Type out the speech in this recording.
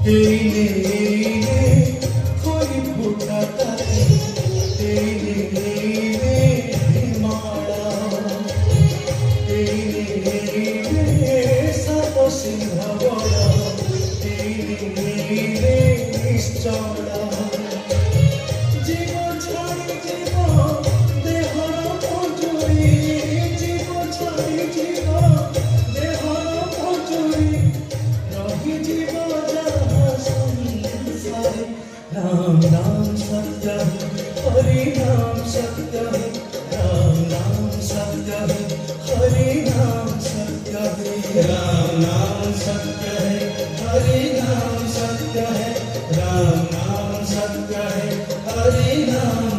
এই রে খই ফোটা তাতে এই রে মালা এই রে সাপ সিংহ বড় এই রে নিশ্চলা জীব ছাড়ি জীব দেহর পঞ্জুরি জীব ছাড়ি জীব দেহর পঞ্জুরি রহি জীব राम नाम सत्य है हरि नाम सत्य है राम नाम सत्य है हरि नाम सत्य है राम नाम सत्य है हरि नाम सत्य है राम नाम सत्य है हरि नाम